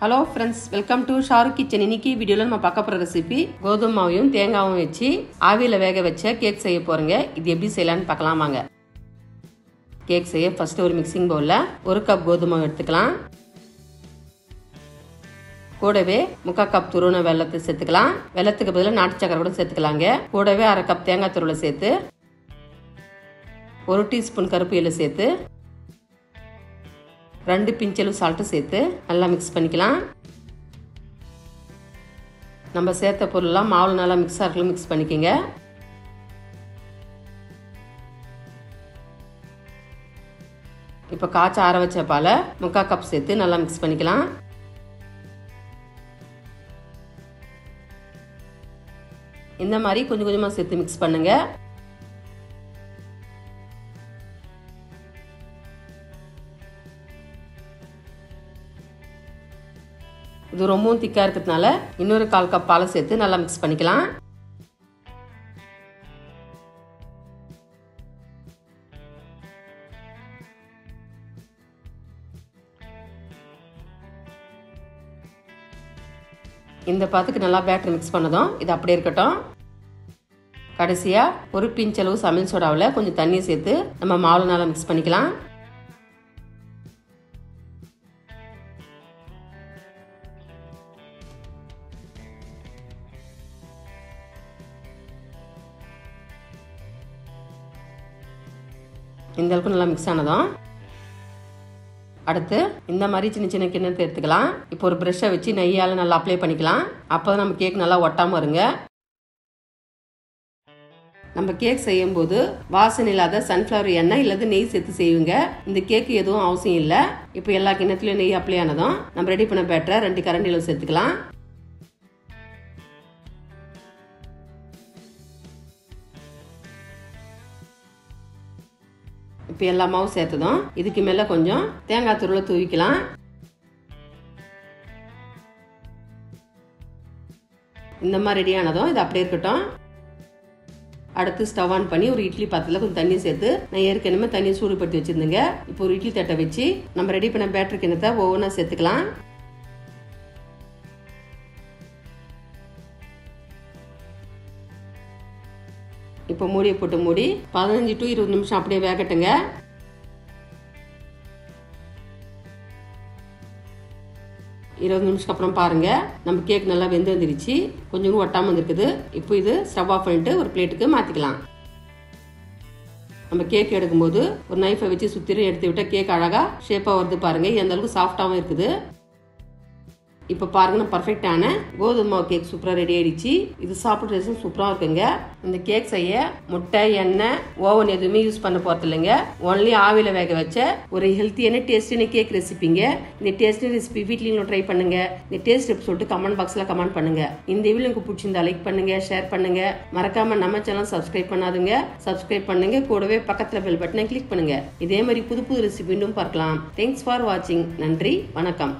Hello friends, welcome to Shahrukh kitchen. இன்னைக்கு வீடியோவில் நம்ம பார்க்க போகிற ரெசிபி கோதுமை மாவையும் தேங்காயும் வச்சு ஆவியில் வேக வச்ச கேக் செய்ய போகிறோங்க. இது எப்படி செய்யலான்னு பார்க்கலாம் வாங்க. கேக் செய்ய ஃபர்ஸ்ட் ஒரு மிக்சிங் பவுலில் 1 கப் கோதுமை மாவு எடுத்துக்கலாம். கூடவே 3/4 கப் துருவன வெல்லத்தை சேர்த்துக்கலாம். வெல்லத்துக்கு பதிலாக நாட்டு சக்கரை கூட சேர்த்துக்கலாங்க. கூடவே 1/2 கப் தேங்காய் துருவலை சேர்த்து 1 டீஸ்பூன் கருப்பு எள்ளு சேர்த்து 2 பிஞ்சளவு சால்ட்டு சேர்த்து நல்லா மிக்ஸ் பண்ணிக்கலாம். நம்ம சேர்த்த பொருள்லாம் மாவில் நல்லா மிக்ஸ் ஆகலாம் மிக்ஸ் பண்ணிக்கோங்க. இப்போ காய்ச்ச ஆற வச்ச பாலை 3/4 கப் சேர்த்து நல்லா மிக்ஸ் பண்ணிக்கலாம். இந்த மாதிரி கொஞ்சம் கொஞ்சமாக சேர்த்து மிக்ஸ் பண்ணுங்க. இது ரொம்பவும் திக்கா இருக்கிறதுனால இன்னொரு 1/4 கப் பாலை சேர்த்து நல்லா மிக்ஸ் பண்ணிக்கலாம். இந்த பாத்துக்கு நல்லா பேட்டர் மிக்ஸ் பண்ணதும் இது அப்படியே இருக்கட்டும். கடைசியா 1 பிஞ்ச் அளவு சமையல் சோடாவில் கொஞ்சம் தண்ணி சேர்த்து நம்ம மாவுல நல்லா மிக்ஸ் பண்ணிக்கலாம். இந்த அளவுக்கு நல்லா மிக்ஸ் ஆனதும் அடுத்து இந்த மாதிரி சின்ன சின்ன கிண்ணத்தை எடுத்துக்கலாம். இப்போ ஒரு ப்ரஷ்ஷை வச்சு நெய்யால் நல்லா அப்ளை பண்ணிக்கலாம். அப்போ தான் நம்ம கேக் நல்லா ஒட்டாமல் வருங்க. நம்ம கேக் செய்யும் போது வாசனை இல்லாத சன்ஃப்ளவர் எண்ணெய் இல்லது நெய் சேர்த்து செய்வீங்க. இந்த கேக்கு எதுவும் அவசியம் இல்லை. இப்போ எல்லா கிண்ணத்துலையும் நெய் அப்ளை ஆனதும் நம்ம ரெடி பண்ண பேட்டரை 2 கரண்டியில் சேர்த்துக்கலாம். இப்போ எல்லா மாவும் சேர்த்ததும் இதுக்கு மேல கொஞ்சம் தேங்காய் துருவலை தூவிக்கலாம். இந்த மாதிரி ரெடி ஆனதும் இது அப்படியே இருக்கட்டும். அடுத்து ஸ்டவ் ஆன் பண்ணி ஒரு இட்லி பாத்திரத்தில் கொஞ்சம் தண்ணி சேர்த்து நான் ஏற்கனவே தண்ணியை சூடுபடுத்தி வச்சிருந்தேங்க. இப்போ ஒரு இட்லி தட்டை வச்சு நம்ம ரெடி பண்ண பேட்டர் கிண்ணத்தை ஒவ்வொன்றா சேர்த்துக்கலாம். இப்போ மூடியை போட்டு மூடி 15 to 20 நிமிஷம் அப்படியே வேகட்டுங்க. நிமிஷம் அப்புறம் பாருங்க, நம்ம கேக் நல்லா வெந்து வந்துருச்சு. கொஞ்சம் ஒட்டாம வந்துருக்குது. இப்போ இது ஸ்டவ் ஆஃப் பண்ணிட்டு ஒரு பிளேட்டுக்கு மாத்திக்கலாம். நம்ம கேக் எடுக்கும்போது ஒரு நைஃபை வச்சு சுத்திரும் எடுத்து விட்டா கேக் அழகா ஷேப்பா வருது பாருங்க. எந்த அளவுக்கு சாஃப்டாவும் இருக்குது. இப்போ பாருங்க, பர்ஃபெக்டான கோதுமை மாவு கேக் சூப்பராக ரெடி ஆயிடுச்சு. இது சாப்பிட்றது சூப்பராக இருக்குங்க. இந்த கேக் செய்ய முட்டை, எண்ணெய், ஓவன் எதுவுமே யூஸ் பண்ண போறது இல்லைங்க. ஒன்லி ஆவில வேக வச்ச ஒரு ஹெல்த்தியான டேஸ்டியான கேக் ரெசிபிங்க. இந்த டேஸ்டி ரெசிபி வீட்லயும் ட்ரை பண்ணுங்க. இந்த டேஸ்ட் சொல்லிட்டு கமெண்ட் பாக்ஸ்ல கமெண்ட் பண்ணுங்க. இந்த வீடியோ உங்களுக்கு பிடிச்சிருந்தா லைக் பண்ணுங்க, ஷேர் பண்ணுங்க. மறக்காம நம்ம சேனல் சப்ஸ்கிரைப் பண்ணாதுங்க, சப்ஸ்கிரைப் பண்ணுங்க. கூடவே பக்கத்துல பெல் பட்டனை கிளிக் பண்ணுங்க. இதே மாதிரி புது புது ரெசிபி இன்னும் பார்க்கலாம். தேங்க்ஸ் ஃபார் வாட்சிங். நன்றி, வணக்கம்.